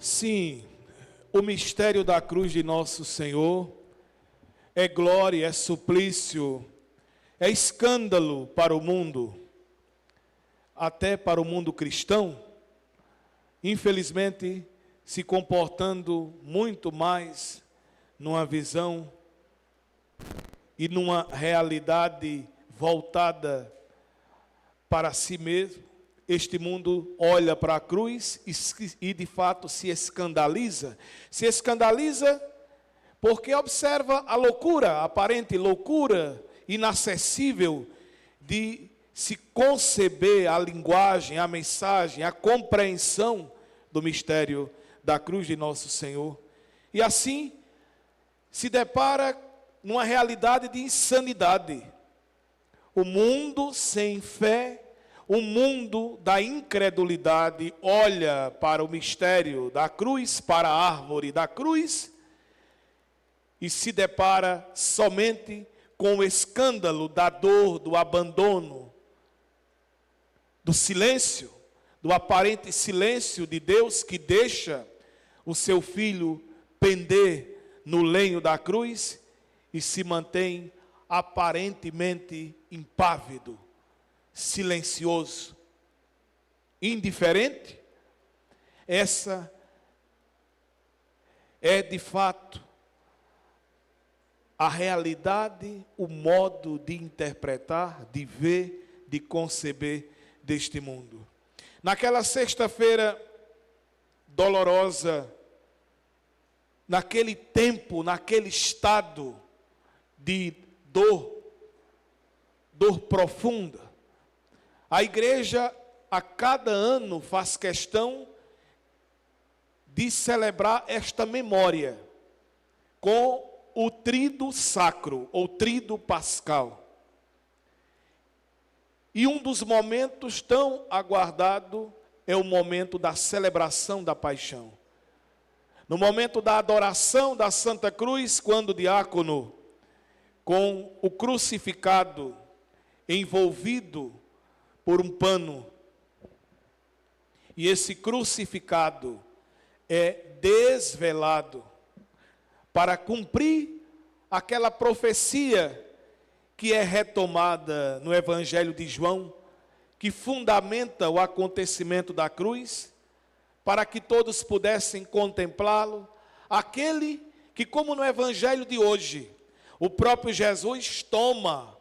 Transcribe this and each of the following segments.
Sim, o mistério da cruz de nosso Senhor é glória, é suplício, é escândalo para o mundo, até para o mundo cristão, infelizmente se comportando muito mais numa visão e numa realidade voltada para si mesmo. Este mundo olha para a cruz e de fato se escandaliza. Se escandaliza porque observa a loucura, a aparente loucura inacessível de se conceber a linguagem, a mensagem, a compreensão do mistério da cruz de nosso Senhor. E assim se depara numa realidade de insanidade. O mundo sem fé, o mundo da incredulidade olha para o mistério da cruz, para a árvore da cruz, e se depara somente com o escândalo da dor, do abandono, do silêncio, do aparente silêncio de Deus que deixa o seu filho pender no lenho da cruz e se mantém aparentemente impávido, silencioso, indiferente. Essa é de fato a realidade, o modo de interpretar, de ver, de conceber deste mundo. Naquela sexta-feira dolorosa, naquele tempo, naquele estado de dor profunda, a igreja a cada ano faz questão de celebrar esta memória com o tríduo sacro, ou tríduo pascal. E um dos momentos tão aguardado é o momento da celebração da paixão. No momento da adoração da Santa Cruz, quando o diácono, com o crucificado envolvido por um pano, e esse crucificado é desvelado para cumprir aquela profecia que é retomada no Evangelho de João, que fundamenta o acontecimento da cruz, para que todos pudessem contemplá-lo, aquele que, como no Evangelho de hoje, o próprio Jesus toma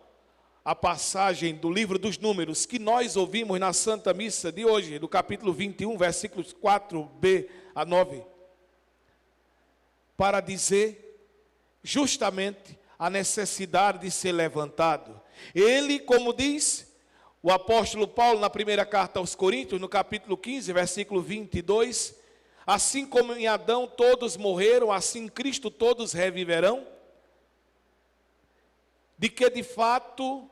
a passagem do livro dos Números, que nós ouvimos na Santa Missa de hoje, do capítulo 21, versículos 4b a 9, para dizer justamente a necessidade de ser levantado. Ele, como diz o apóstolo Paulo na primeira carta aos Coríntios, no capítulo 15, versículo 22, assim como em Adão todos morreram, assim em Cristo todos reviverão, de que de fato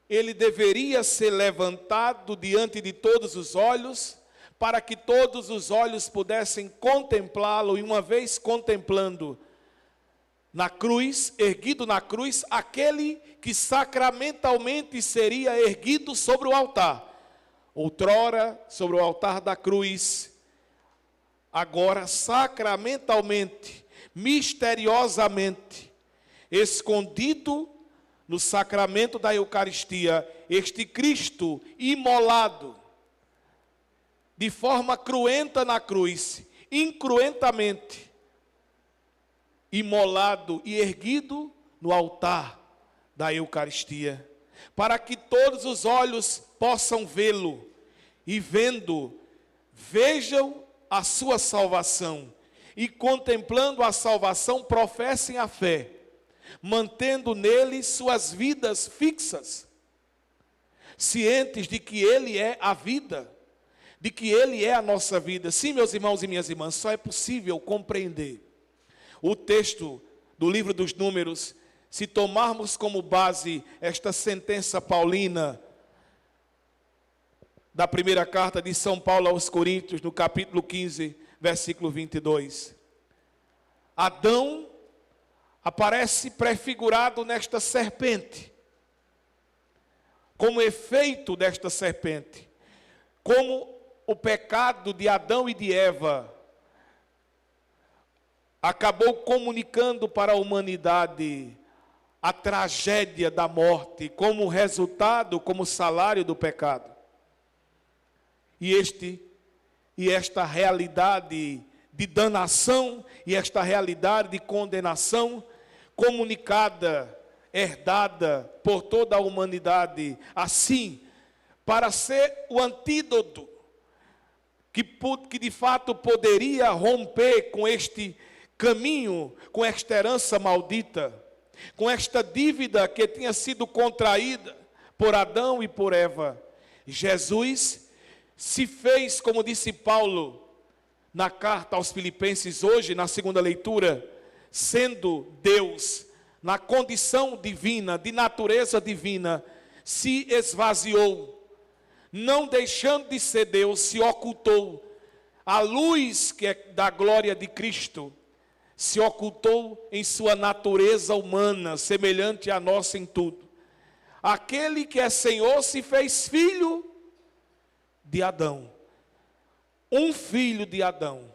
ele deveria ser levantado diante de todos os olhos, para que todos os olhos pudessem contemplá-lo, e uma vez contemplando na cruz, erguido na cruz, aquele que sacramentalmente seria erguido sobre o altar. Outrora, sobre o altar da cruz, agora sacramentalmente, misteriosamente, escondido no sacramento da Eucaristia, este Cristo imolado, de forma cruenta na cruz, incruentamente, imolado e erguido no altar da Eucaristia, para que todos os olhos possam vê-lo, e vendo, vejam a sua salvação, e contemplando a salvação, professem a fé, mantendo nele suas vidas fixas, cientes de que ele é a vida, de que ele é a nossa vida. Sim, meus irmãos e minhas irmãs, só é possível compreender o texto do livro dos Números, se tomarmos como base esta sentença paulina da primeira carta de São Paulo aos Coríntios, no capítulo 15, versículo 22. Adão aparece prefigurado nesta serpente, como efeito desta serpente, como o pecado de Adão e de Eva acabou comunicando para a humanidade a tragédia da morte como resultado, como salário do pecado. E esta realidade de danação e esta realidade de condenação comunicada, herdada por toda a humanidade, assim, para ser o antídoto que de fato poderia romper com este caminho, com esta herança maldita, com esta dívida que tinha sido contraída por Adão e por Eva. Jesus se fez, como disse Paulo na carta aos Filipenses hoje, na segunda leitura, sendo Deus, na condição divina, de natureza divina, se esvaziou, não deixando de ser Deus, se ocultou. A luz que é da glória de Cristo se ocultou em sua natureza humana, semelhante a nossa em tudo. Aquele que é Senhor se fez filho de Adão, um filho de Adão,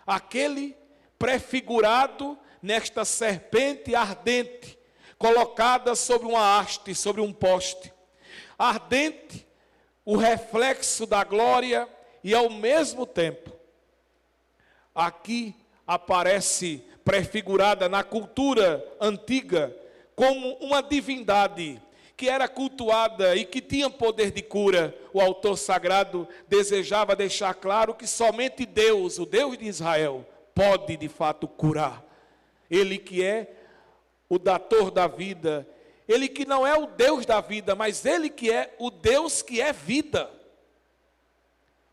aquele prefigurado nesta serpente ardente, colocada sobre uma haste, sobre um poste, ardente, o reflexo da glória, e ao mesmo tempo, aqui aparece prefigurada na cultura antiga como uma divindade que era cultuada e que tinha poder de cura. O autor sagrado desejava deixar claro que somente Deus, o Deus de Israel, pode de fato curar. Ele que é o dator da vida, ele que não é o Deus da vida, mas ele que é o Deus que é vida.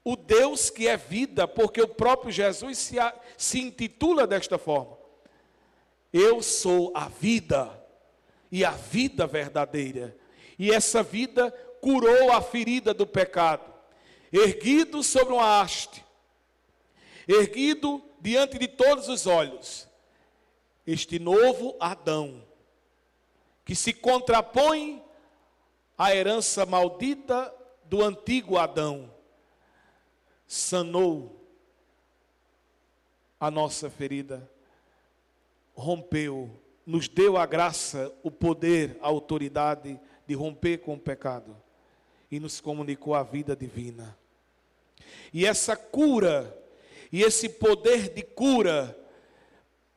O Deus que é vida, porque o próprio Jesus se intitula desta forma: eu sou a vida, e a vida verdadeira. E essa vida curou a ferida do pecado, erguido sobre uma haste, erguido diante de todos os olhos, este novo Adão, que se contrapõe à herança maldita do antigo Adão, sanou a nossa ferida, rompeu, nos deu a graça, o poder, a autoridade de romper com o pecado e nos comunicou a vida divina. E essa cura, e esse poder de cura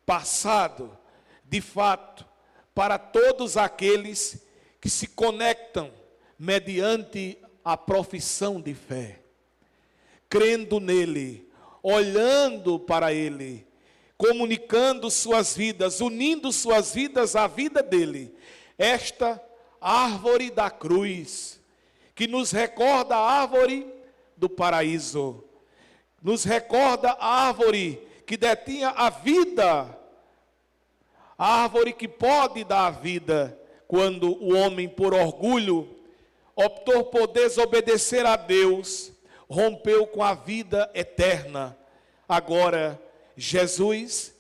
passado, de fato, para todos aqueles que se conectam mediante a profissão de fé, crendo nele, olhando para ele, comunicando suas vidas, unindo suas vidas à vida dele. Esta árvore da cruz, que nos recorda a árvore do paraíso, nos recorda a árvore que detinha a vida, a árvore que pode dar a vida, quando o homem, por orgulho, optou por desobedecer a Deus, rompeu com a vida eterna. Agora, Jesus,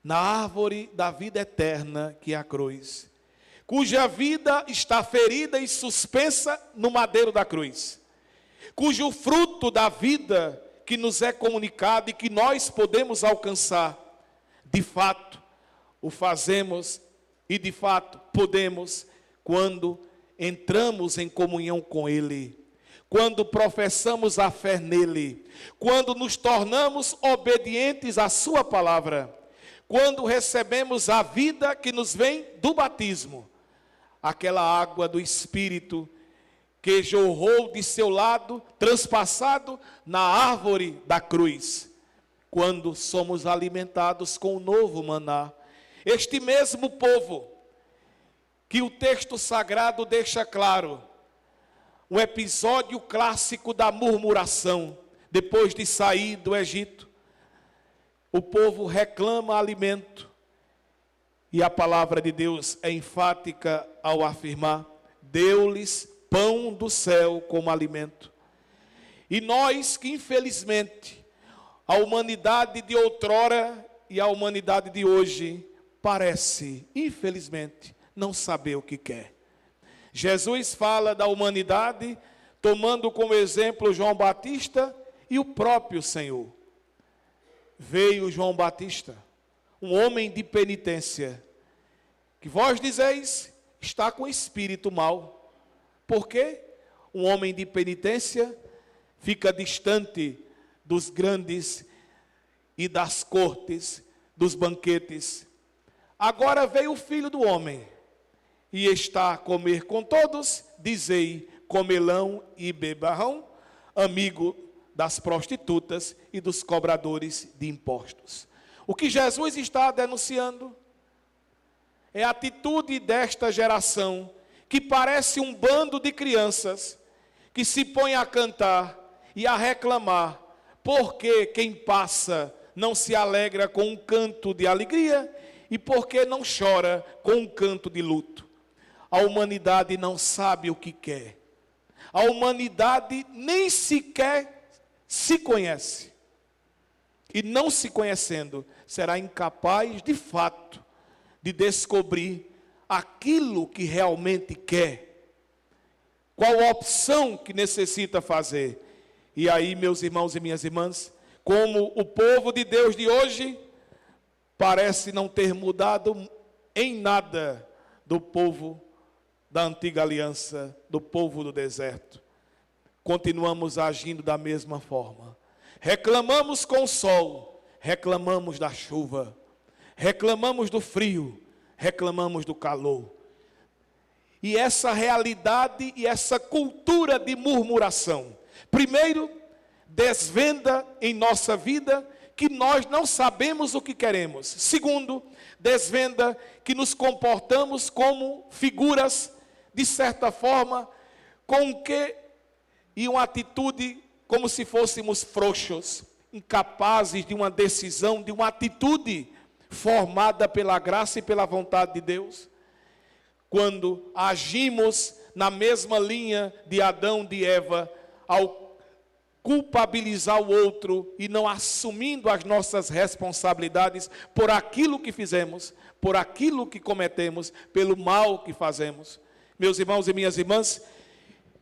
na árvore da vida eterna, que é a cruz, cuja vida está ferida e suspensa no madeiro da cruz, cujo fruto da vida que nos é comunicado e que nós podemos alcançar, de fato, o fazemos e de fato podemos quando entramos em comunhão com Ele, quando professamos a fé nele, quando nos tornamos obedientes à sua palavra, quando recebemos a vida que nos vem do batismo, aquela água do Espírito que jorrou de seu lado, transpassado na árvore da cruz, quando somos alimentados com o novo maná. Este mesmo povo, que o texto sagrado deixa claro, um episódio clássico da murmuração, depois de sair do Egito, o povo reclama alimento, e a palavra de Deus é enfática ao afirmar: deu-lhes pão do céu como alimento. E nós que infelizmente, a humanidade de outrora e a humanidade de hoje, parece, infelizmente, não saber o que quer. Jesus fala da humanidade, tomando como exemplo João Batista e o próprio Senhor. Veio João Batista, um homem de penitência, que vós dizeis, está com espírito mau. Por quê? Um homem de penitência fica distante dos grandes e das cortes, dos banquetes. Agora veio o Filho do Homem, e está a comer com todos, dizei, comelão e beberrão, amigo das prostitutas e dos cobradores de impostos. O que Jesus está denunciando é a atitude desta geração, que parece um bando de crianças, que se põe a cantar e a reclamar, porque quem passa não se alegra com um canto de alegria, e porque não chora com um canto de luto. A humanidade não sabe o que quer. A humanidade nem sequer se conhece. E não se conhecendo, será incapaz, de fato, de descobrir aquilo que realmente quer. Qual a opção que necessita fazer. E aí, meus irmãos e minhas irmãs, como o povo de Deus de hoje parece não ter mudado em nada do povo da antiga aliança, do povo do deserto. Continuamos agindo da mesma forma. Reclamamos com o sol, reclamamos da chuva, reclamamos do frio, reclamamos do calor. E essa realidade e essa cultura de murmuração, primeiro, desvenda em nossa vida que nós não sabemos o que queremos. Segundo, desvenda que nos comportamos como figuras, de certa forma, com que e uma atitude como se fôssemos frouxos, incapazes de uma decisão, de uma atitude formada pela graça e pela vontade de Deus. Quando agimos na mesma linha de Adão, de Eva, ao culpabilizar o outro e não assumindo as nossas responsabilidades por aquilo que fizemos, por aquilo que cometemos, pelo mal que fazemos. Meus irmãos e minhas irmãs,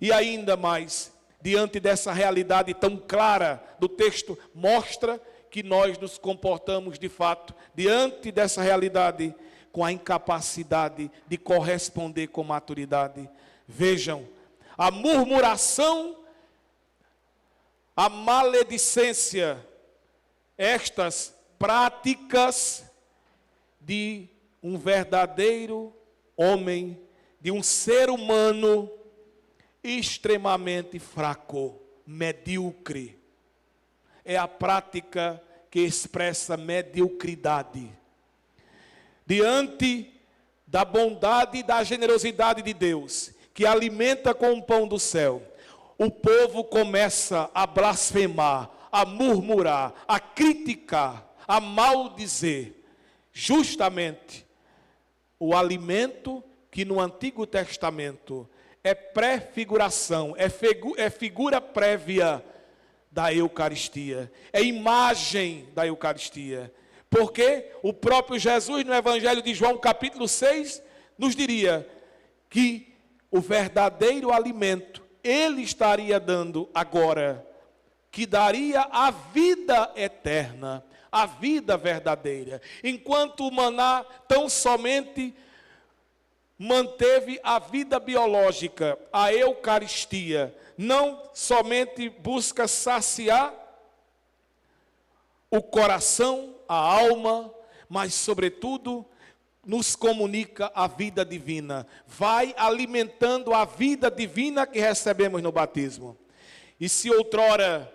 e ainda mais, diante dessa realidade tão clara do texto, mostra que nós nos comportamos de fato, diante dessa realidade, com a incapacidade de corresponder com maturidade. Vejam, a murmuração, a maledicência, estas práticas de um verdadeiro homem, de um ser humano extremamente fraco, medíocre. É a prática que expressa mediocridade. Diante da bondade e da generosidade de Deus, que alimenta com o pão do céu, o povo começa a blasfemar, a murmurar, a criticar, a maldizer, justamente o alimento que no Antigo Testamento é prefiguração, é figura prévia da Eucaristia, é imagem da Eucaristia. Porque o próprio Jesus, no Evangelho de João, capítulo 6, nos diria que o verdadeiro alimento Ele estaria dando agora, que daria a vida eterna, a vida verdadeira. Enquanto o maná tão somente manteve a vida biológica, a Eucaristia não somente busca saciar o coração, a alma, mas sobretudo nos comunica a vida divina, vai alimentando a vida divina que recebemos no batismo. E se outrora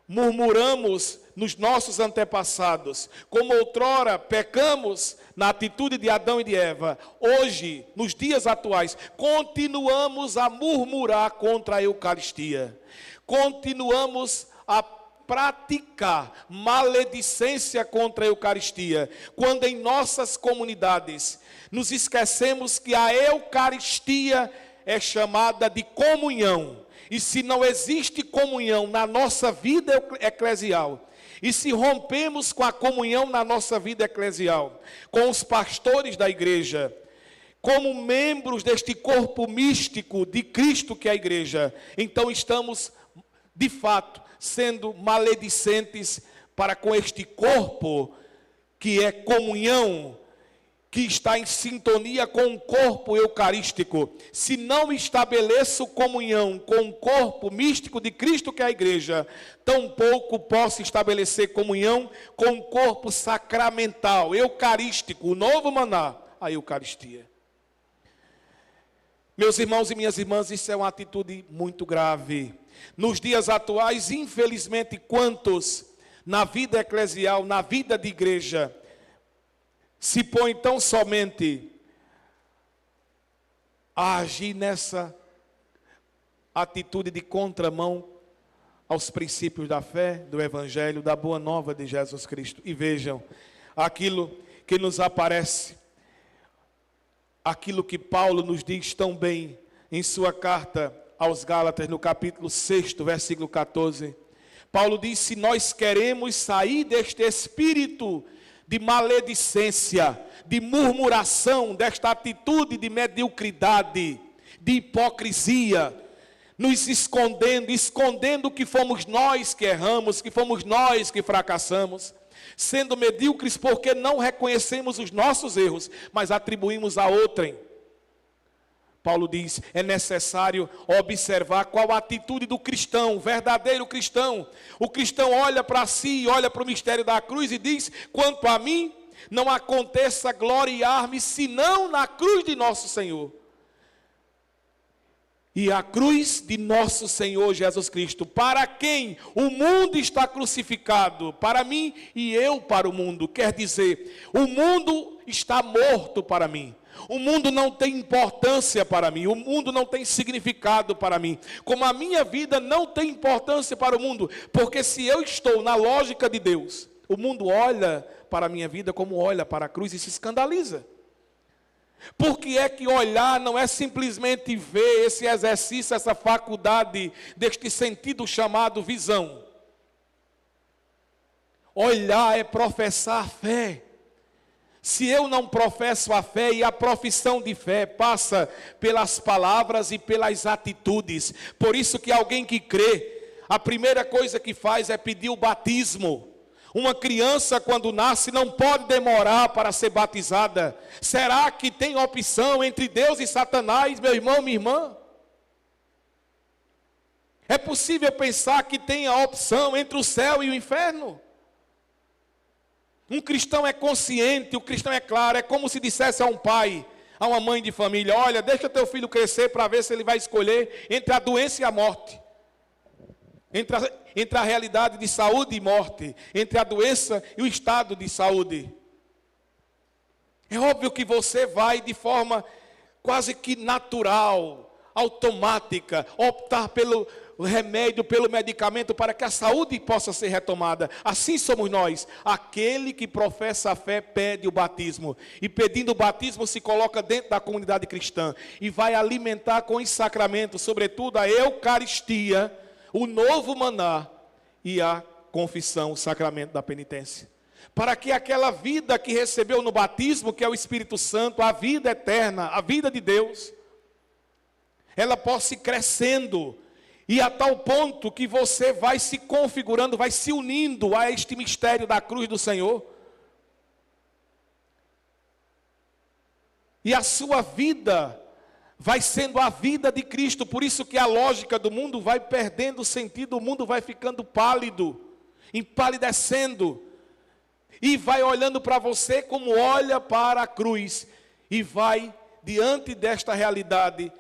murmuramos nos nossos antepassados, como outrora pecamos na atitude de Adão e de Eva, hoje, nos dias atuais, continuamos a murmurar contra a Eucaristia, continuamos a praticar maledicência contra a Eucaristia, quando em nossas comunidades nos esquecemos que a Eucaristia é chamada de comunhão, e se não existe comunhão na nossa vida eclesial, e se rompemos com a comunhão na nossa vida eclesial, com os pastores da igreja, como membros deste corpo místico de Cristo que é a igreja, então estamos, de fato, sendo maledicentes para com este corpo que é comunhão, que está em sintonia com o corpo eucarístico, se não estabeleço comunhão com o corpo místico de Cristo, que é a igreja, tampouco posso estabelecer comunhão com o corpo sacramental, eucarístico, o novo maná, a Eucaristia. Meus irmãos e minhas irmãs, isso é uma atitude muito grave. Nos dias atuais, infelizmente, quantos na vida eclesial, na vida de igreja, se põe tão somente a agir nessa atitude de contramão aos princípios da fé, do Evangelho, da Boa Nova de Jesus Cristo. E vejam, aquilo que nos aparece, aquilo que Paulo nos diz tão bem em sua carta aos Gálatas, no capítulo 6, versículo 14. Paulo diz: se nós queremos sair deste espírito de maledicência, de murmuração, desta atitude de mediocridade, de hipocrisia, nos escondendo que fomos nós que erramos, que fomos nós que fracassamos, sendo medíocres porque não reconhecemos os nossos erros, mas atribuímos a outrem. Paulo diz, é necessário observar qual a atitude do cristão, o verdadeiro cristão. O cristão olha para si, olha para o mistério da cruz e diz: quanto a mim, não aconteça gloriar-me senão na cruz de nosso Senhor. E a cruz de nosso Senhor Jesus Cristo, para quem o mundo está crucificado, para mim e eu para o mundo. Quer dizer, o mundo está morto para mim. O mundo não tem importância para mim, o mundo não tem significado para mim, como a minha vida não tem importância para o mundo, porque se eu estou na lógica de Deus, o mundo olha para a minha vida como olha para a cruz e se escandaliza. Porque é que olhar não é simplesmente ver esse exercício, essa faculdade, deste sentido chamado visão. Olhar é professar fé. Se eu não professo a fé, e a profissão de fé passa pelas palavras e pelas atitudes. Por isso que alguém que crê, a primeira coisa que faz é pedir o batismo. Uma criança quando nasce não pode demorar para ser batizada. Será que tem opção entre Deus e Satanás, meu irmão, minha irmã? É possível pensar que tem a opção entre o céu e o inferno? Um cristão é consciente, o cristão é claro, é como se dissesse a um pai, a uma mãe de família: olha, deixa teu filho crescer para ver se ele vai escolher entre a doença e a morte. Entre a realidade de saúde e morte, entre a doença e o estado de saúde. É óbvio que você vai de forma quase que natural, automática, optar pelo remédio, pelo medicamento, para que a saúde possa ser retomada. Assim somos nós. Aquele que professa a fé pede o batismo, e pedindo o batismo se coloca dentro da comunidade cristã, e vai alimentar com os sacramentos, sobretudo a Eucaristia, o novo maná e a confissão, o sacramento da penitência. Para que aquela vida que recebeu no batismo, que é o Espírito Santo, a vida eterna, a vida de Deus, ela possa ir crescendo, e a tal ponto que você vai se configurando, vai se unindo a este mistério da cruz do Senhor. E a sua vida vai sendo a vida de Cristo. Por isso que a lógica do mundo vai perdendo sentido, o mundo vai ficando pálido, empalidecendo, e vai olhando para você como olha para a cruz, e vai, diante desta realidade,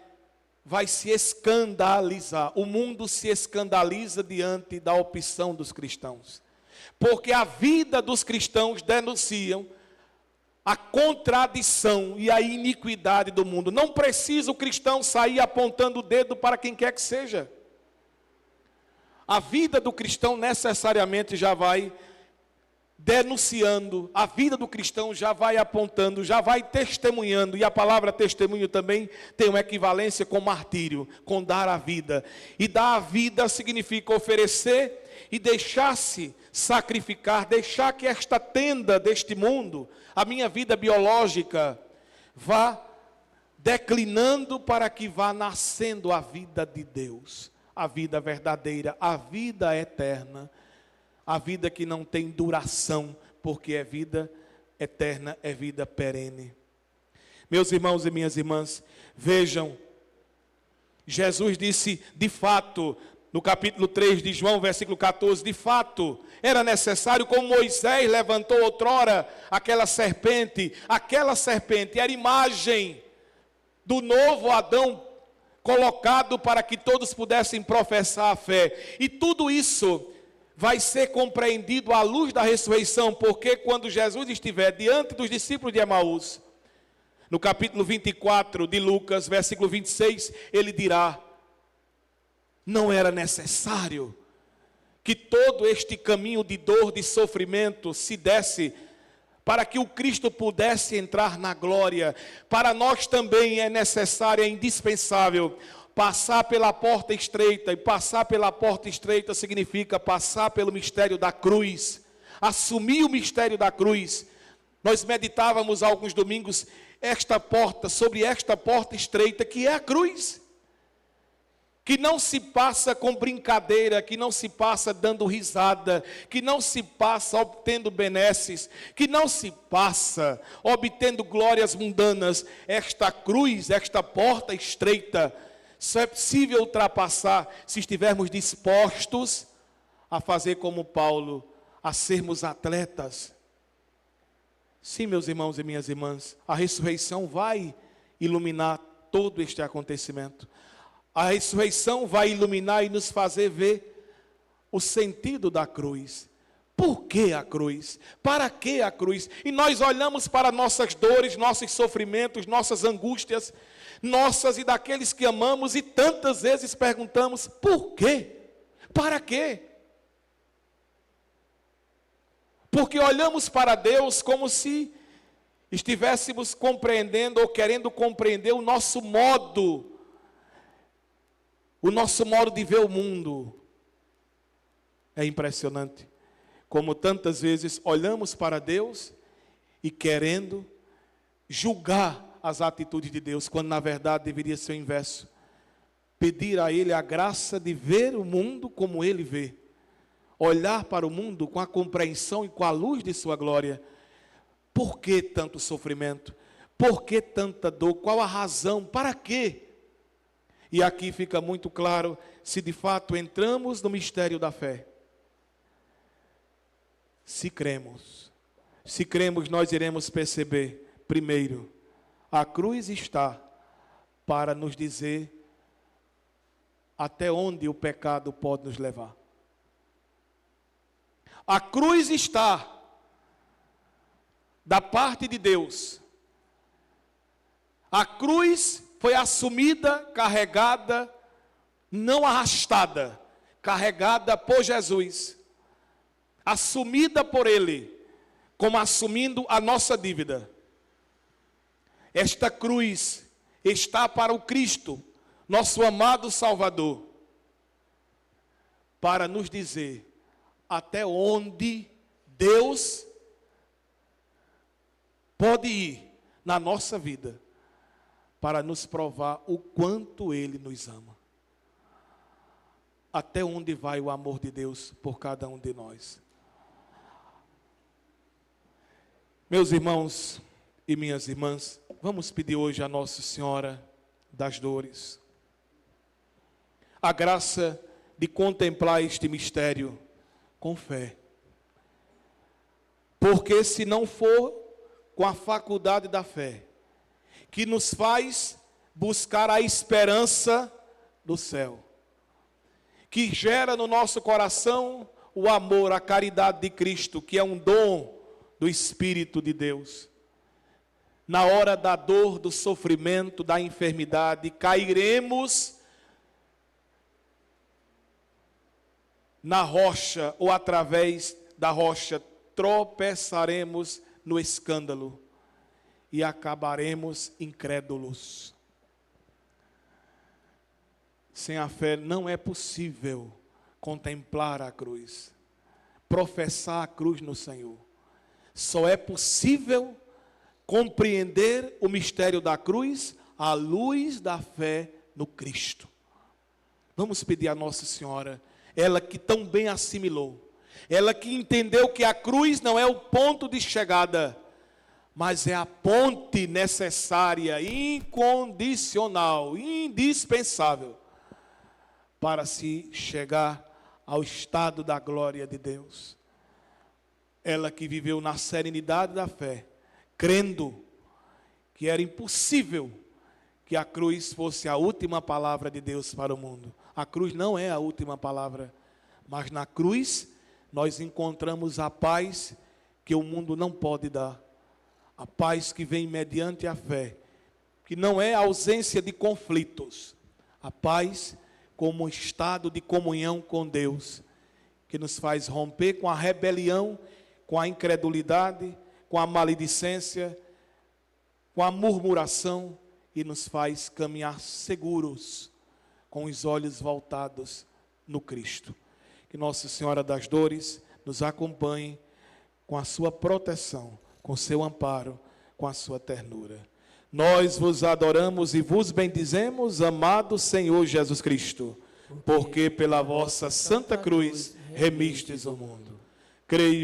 vai se escandalizar. O mundo se escandaliza diante da opção dos cristãos, porque a vida dos cristãos denunciam a contradição e a iniquidade do mundo. Não precisa o cristão sair apontando o dedo para quem quer que seja. A vida do cristão necessariamente já vai denunciando, a vida do cristão já vai apontando, já vai testemunhando, e a palavra testemunho também tem uma equivalência com martírio, com dar a vida. E dar a vida significa oferecer e deixar-se sacrificar, deixar que esta tenda deste mundo, a minha vida biológica, vá declinando para que vá nascendo a vida de Deus, a vida verdadeira, a vida eterna, a vida que não tem duração, porque é vida eterna é vida perene. Meus irmãos e minhas irmãs, vejam, Jesus disse, de fato, no capítulo 3 de João, versículo 14, de fato, era necessário, como Moisés levantou outrora aquela serpente era imagem do novo Adão colocado para que todos pudessem professar a fé. E tudo isso vai ser compreendido à luz da ressurreição, porque quando Jesus estiver diante dos discípulos de Emaús, no capítulo 24 de Lucas, versículo 26, ele dirá, não era necessário que todo este caminho de dor, de sofrimento se desse para que o Cristo pudesse entrar na glória. Para nós também é necessário, é indispensável passar pela porta estreita, e passar pela porta estreita significa passar pelo mistério da cruz, assumir o mistério da cruz. Nós meditávamos há alguns domingos sobre esta porta estreita que é a cruz, que não se passa com brincadeira, que não se passa dando risada, que não se passa obtendo benesses, que não se passa obtendo glórias mundanas. Esta cruz, esta porta estreita, só é possível ultrapassar se estivermos dispostos a fazer como Paulo, a sermos atletas. Sim, meus irmãos e minhas irmãs, a ressurreição vai iluminar todo este acontecimento. A ressurreição vai iluminar e nos fazer ver o sentido da cruz. Por que a cruz? Para que a cruz? E nós olhamos para nossas dores, nossos sofrimentos, nossas angústias, nossas e daqueles que amamos, e tantas vezes perguntamos, por quê? Para quê? Porque olhamos para Deus como se estivéssemos compreendendo ou querendo compreender o nosso modo de ver o mundo. É impressionante como tantas vezes olhamos para Deus e querendo julgar as atitudes de Deus, quando na verdade deveria ser o inverso. Pedir a Ele a graça de ver o mundo como Ele vê. Olhar para o mundo com a compreensão e com a luz de sua glória. Por que tanto sofrimento? Por que tanta dor? Qual a razão? Para quê? E aqui fica muito claro, se de fato entramos no mistério da fé. Se cremos, nós iremos perceber, primeiro, a cruz está para nos dizer até onde o pecado pode nos levar. A cruz está da parte de Deus. A cruz foi assumida, carregada, não arrastada, carregada por Jesus, assumida por Ele, como assumindo a nossa dívida. Esta cruz está para o Cristo, nosso amado Salvador, para nos dizer até onde Deus pode ir na nossa vida, para nos provar o quanto Ele nos ama. Até onde vai o amor de Deus por cada um de nós. Meus irmãos e minhas irmãs, vamos pedir hoje a Nossa Senhora das Dores a graça de contemplar este mistério com fé. Porque se não for com a faculdade da fé, que nos faz buscar a esperança do céu, que gera no nosso coração o amor, a caridade de Cristo, que é um dom do Espírito de Deus. Na hora da dor, do sofrimento, da enfermidade, cairemos na rocha, ou através da rocha, tropeçaremos no escândalo e acabaremos incrédulos. Sem a fé não é possível contemplar a cruz, professar a cruz no Senhor. Só é possível compreender o mistério da cruz à luz da fé no Cristo. Vamos pedir a Nossa Senhora, ela que tão bem assimilou, ela que entendeu que a cruz não é o ponto de chegada, mas é a ponte necessária, incondicional, indispensável, para se chegar ao estado da glória de Deus. Ela que viveu na serenidade da fé, crendo que era impossível que a cruz fosse a última palavra de Deus para o mundo. A cruz não é a última palavra, mas na cruz nós encontramos a paz que o mundo não pode dar. A paz que vem mediante a fé, que não é a ausência de conflitos. A paz como um estado de comunhão com Deus, que nos faz romper com a rebelião, com a incredulidade, com a maledicência, com a murmuração, e nos faz caminhar seguros, com os olhos voltados no Cristo. Que Nossa Senhora das Dores nos acompanhe com a sua proteção, com seu amparo, com a sua ternura. Nós vos adoramos e vos bendizemos, amado Senhor Jesus Cristo, porque pela vossa santa cruz remistes o mundo. Creio